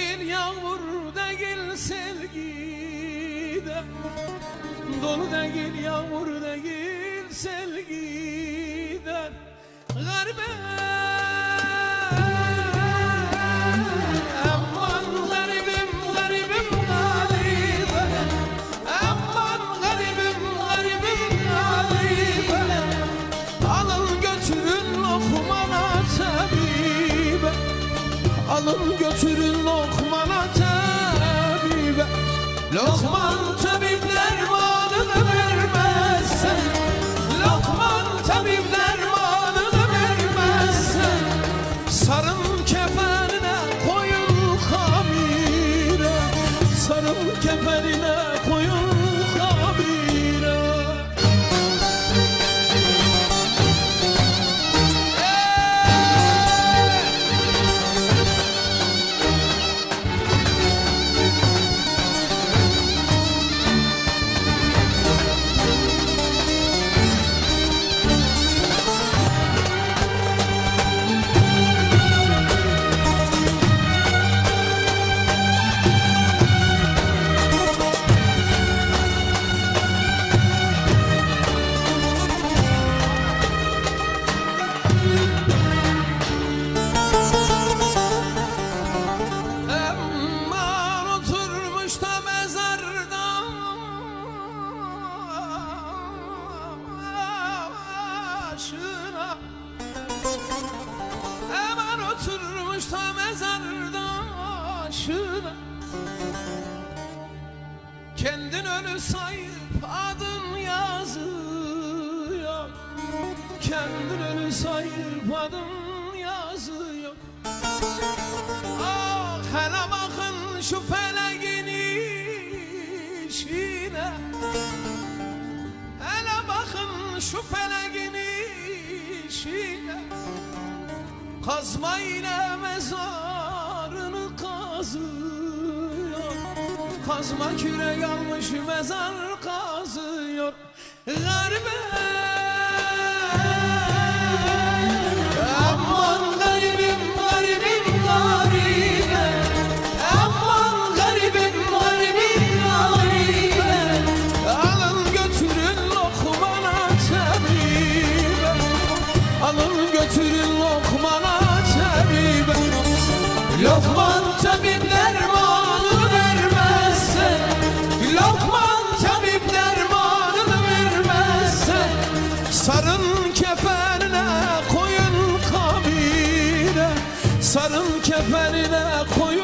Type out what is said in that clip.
değil, yağmur değil, sevgide. Dolu değil, yağmur değil, sevgiden garbe. Aman garibim, garibim, garibe. Aman garibim, garibim, garibe. Alın götürün Lokman'a tabibe. Alın götürün Lokman'a tabibe. Lokman tabip dermanını vermezse, Lokman tabip dermanını vermezse, sarın kefenine koyun habire, sarın kefenine koyun habire. Hemen oturmuş da mezarda aşına. Kendin ölü sayıp adın yazıyor, kendin ölü sayıp adın yazıyor. Ah hele bakın şu feleğin işine, hele bakın şu feleğin işine. Kazma ile mezarını kazıyor, kazma kürek almış mezar kazıyor. Garbe. Aman garibim, garibim, garibe. Aman garibim, garibim, garibe. Alın götürün Lokman'a tabibe. Alın götürün Lokman'a tabibe. Lokman tabip dermanını vermezse, Lokman tabip dermanını vermezse, sarın kefenine koyun kabire, sarın kefenine koyun